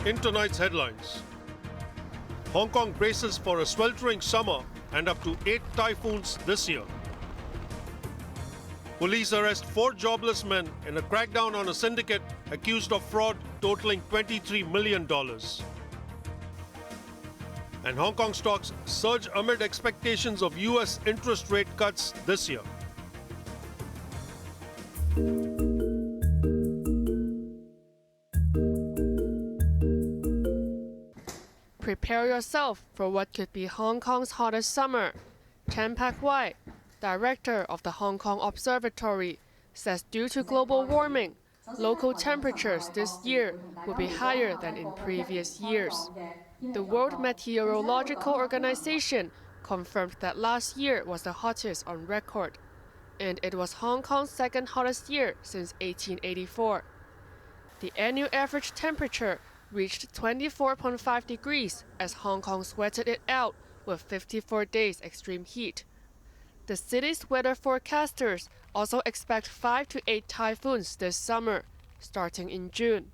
In tonight's headlines, Hong Kong braces for a sweltering summer and up to 8 typhoons this year. Police arrest 4 jobless men in a crackdown on a syndicate accused of fraud totaling $23 million. And Hong Kong stocks surge amid expectations of US interest rate cuts this year. Prepare yourself for what could be Hong Kong's hottest summer. Chan Pak-wai, director of the Hong Kong Observatory, says due to global warming, local temperatures this year will be higher than in previous years. The World Meteorological Organization confirmed that last year was the hottest on record, and it was Hong Kong's second hottest year since 1884. The annual average temperature reached 24.5 degrees as Hong Kong sweated it out with 54 days extreme heat. The city's weather forecasters also expect 5 to 8 typhoons this summer, starting in June.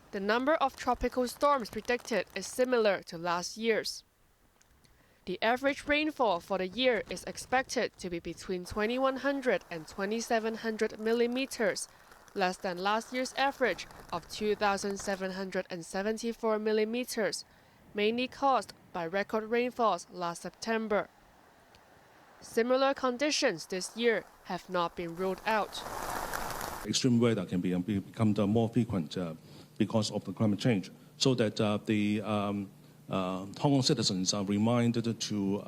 The number of tropical storms predicted is similar to last year's. The average rainfall for the year is expected to be between 2,100 and 2,700 millimeters, less than last year's average of 2,774 millimeters, mainly caused by record rainfalls last September. Similar conditions this year have not been ruled out. Extreme weather can become more frequent because of the climate change, so that the Hong Kong citizens are reminded to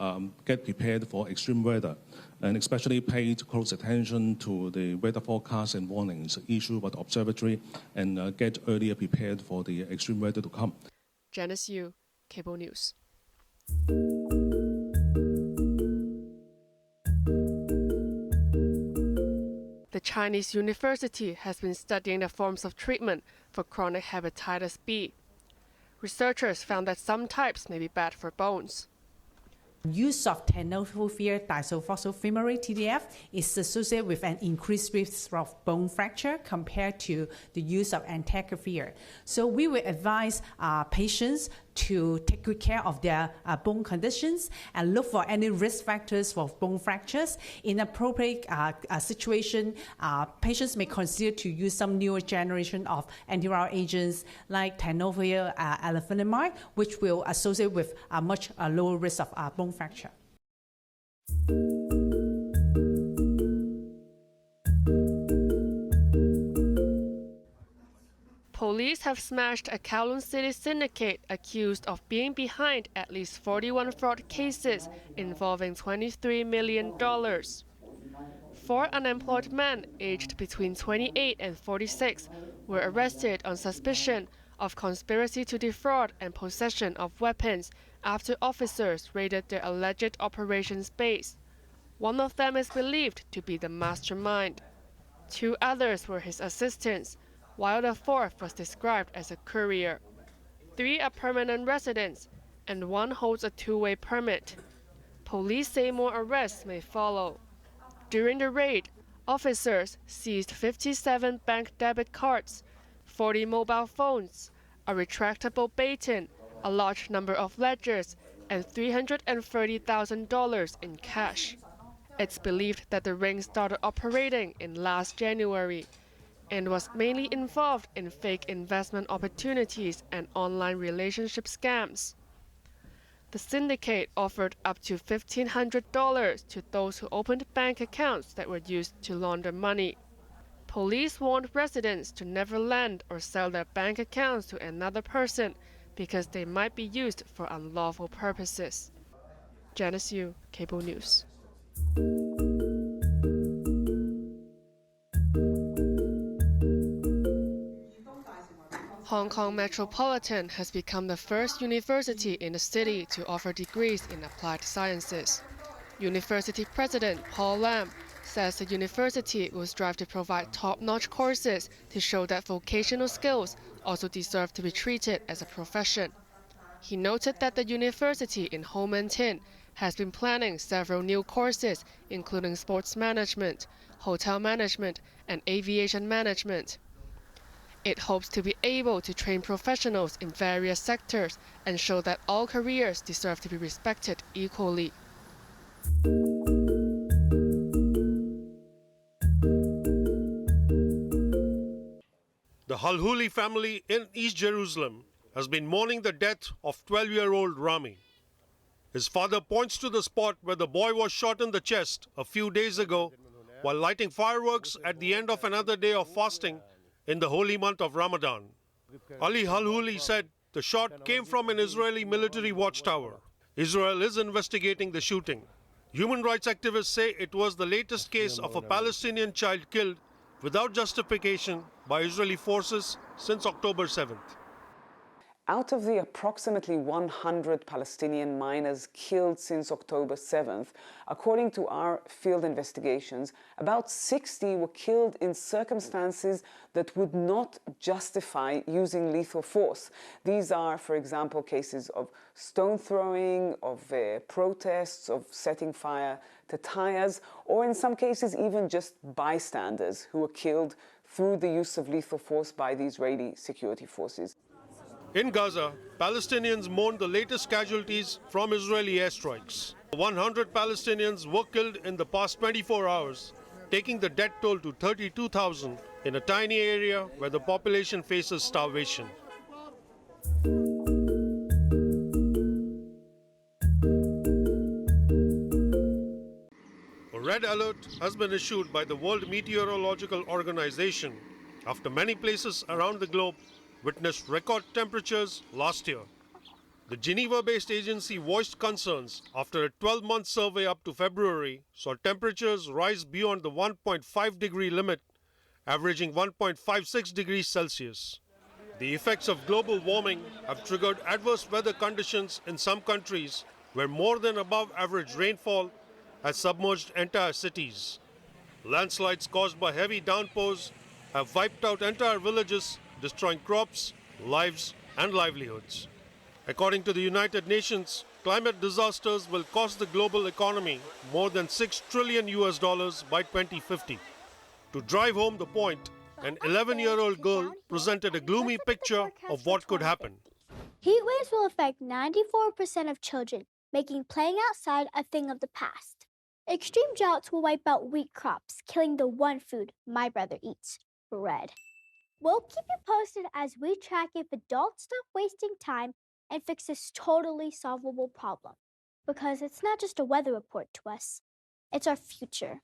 get prepared for extreme weather, and especially pay close attention to the weather forecasts and warnings issued by the observatory, and get earlier prepared for the extreme weather to come. Janice Yu, Cable News. The Chinese university has been studying the forms of treatment for chronic hepatitis B. Researchers found that some types may be bad for bones. Use of tenofovir disulfosylfumarate (TDF) is associated with an increased risk of bone fracture compared to the use of entecavir. So we will advise patients to take good care of their bone conditions and look for any risk factors for bone fractures. In appropriate situation, patients may consider to use some newer generation of antiviral agents like tenofovir alafenamide, which will associate with a much lower risk of bone fracture. Police have smashed a Kowloon City syndicate accused of being behind at least 41 fraud cases involving $23 million. 4 unemployed men aged between 28 and 46 were arrested on suspicion of conspiracy to defraud and possession of weapons after officers raided their alleged operations base. One of them is believed to be the mastermind. 2 others were his assistants, while the 4th was described as a courier. 3 are permanent residents, and 1 holds a 2-way permit. Police say more arrests may follow. During the raid, officers seized 57 bank debit cards, 40 mobile phones, a retractable baton, a large number of ledgers, and $330,000 in cash. It's believed that the ring started operating in last January and was mainly involved in fake investment opportunities and online relationship scams. The syndicate offered up to $1,500 to those who opened bank accounts that were used to launder money. Police warned residents to never lend or sell their bank accounts to another person because they might be used for unlawful purposes. Janice Yu, Cable News. Hong Kong Metropolitan has become the first university in the city to offer degrees in applied sciences. University President Paul Lam says the university will strive to provide top-notch courses to show that vocational skills also deserve to be treated as a profession. He noted that the university in Ho Man Tin has been planning several new courses, including sports management, hotel management, and aviation management. It hopes to be able to train professionals in various sectors and show that all careers deserve to be respected equally. The Halhuli family in East Jerusalem has been mourning the death of 12-year-old Rami. His father points to the spot where the boy was shot in the chest a few days ago while lighting fireworks at the end of another day of fasting in the holy month of Ramadan. Ali Halhuli said the shot came from an Israeli military watchtower. Israel is investigating the shooting. Human rights activists say it was the latest case of a Palestinian child killed without justification by Israeli forces since October 7th. Out of the approximately 100 Palestinian miners killed since October 7th, according to our field investigations, about 60 were killed in circumstances that would not justify using lethal force. These are, for example, cases of stone throwing, of protests, of setting fire to tires, or in some cases even just bystanders who were killed through the use of lethal force by the Israeli security forces. In Gaza, Palestinians mourned the latest casualties from Israeli airstrikes. 100 Palestinians were killed in the past 24 hours, taking the death toll to 32,000 in a tiny area where the population faces starvation. A red alert has been issued by the World Meteorological Organization after many places around the globe witnessed record temperatures last year. The Geneva-based agency voiced concerns after a 12-month survey up to February saw temperatures rise beyond the 1.5-degree limit, averaging 1.56 degrees Celsius. The effects of global warming have triggered adverse weather conditions in some countries where more than above average rainfall has submerged entire cities. Landslides caused by heavy downpours have wiped out entire villages, destroying crops, lives, and livelihoods. According to the United Nations, climate disasters will cost the global economy more than $6 trillion by 2050. To drive home the point, an 11-year-old girl presented a gloomy picture of what could happen. Heat waves will affect 94% of children, making playing outside a thing of the past. Extreme droughts will wipe out wheat crops, killing the one food my brother eats, bread. We'll keep you posted as we track if adults stop wasting time and fix this totally solvable problem. Because it's not just a weather report to us, it's our future.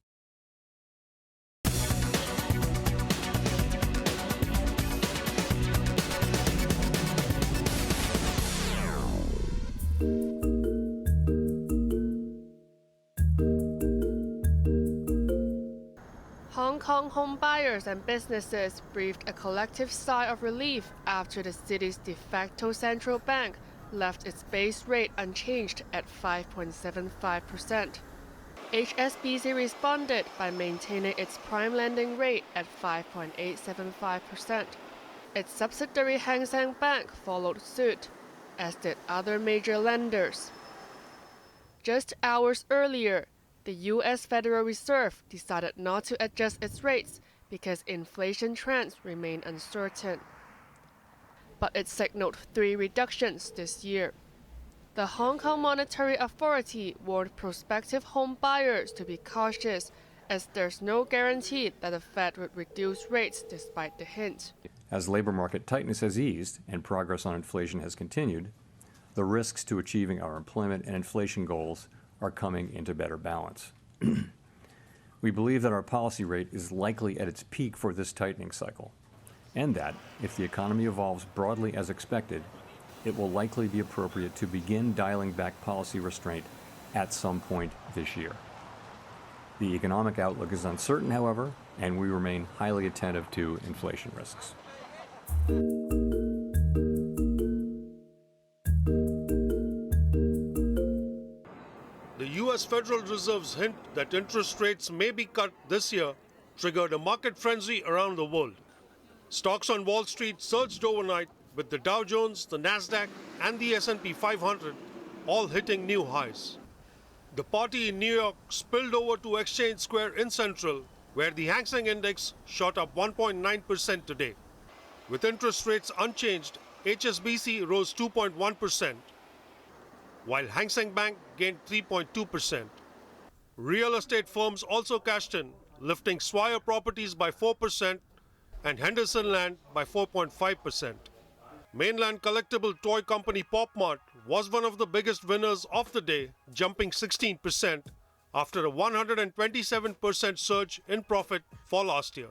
Hong Kong home buyers and businesses breathed a collective sigh of relief after the city's de facto central bank left its base rate unchanged at 5.75%. HSBC responded by maintaining its prime lending rate at 5.875%. Its subsidiary Hang Seng Bank followed suit, as did other major lenders. Just hours earlier, the U.S. Federal Reserve decided not to adjust its rates because inflation trends remain uncertain. But it signaled 3 reductions this year. The Hong Kong Monetary Authority warned prospective home buyers to be cautious, as there's no guarantee that the Fed would reduce rates despite the hint. As labor market tightness has eased and progress on inflation has continued, the risks to achieving our employment and inflation goals are coming into better balance. We believe that our policy rate is likely at its peak for this tightening cycle, and that, if the economy evolves broadly as expected, it will likely be appropriate to begin dialing back policy restraint at some point this year. The economic outlook is uncertain, however, and we remain highly attentive to inflation risks. The U.S. Federal Reserve's hint that interest rates may be cut this year triggered a market frenzy around the world. Stocks on Wall Street surged overnight, with the Dow Jones, the Nasdaq, and the S&P 500 all hitting new highs. The party in New York spilled over to Exchange Square in Central, where the Hang Seng Index shot up 1.9% today. With interest rates unchanged, HSBC rose 2.1%, while Hang Seng Bank gained 3.2%. Real estate firms also cashed in, lifting Swire Properties by 4% and Henderson Land by 4.5%. Mainland collectible toy company Pop Mart was one of the biggest winners of the day, jumping 16% after a 127% surge in profit for last year.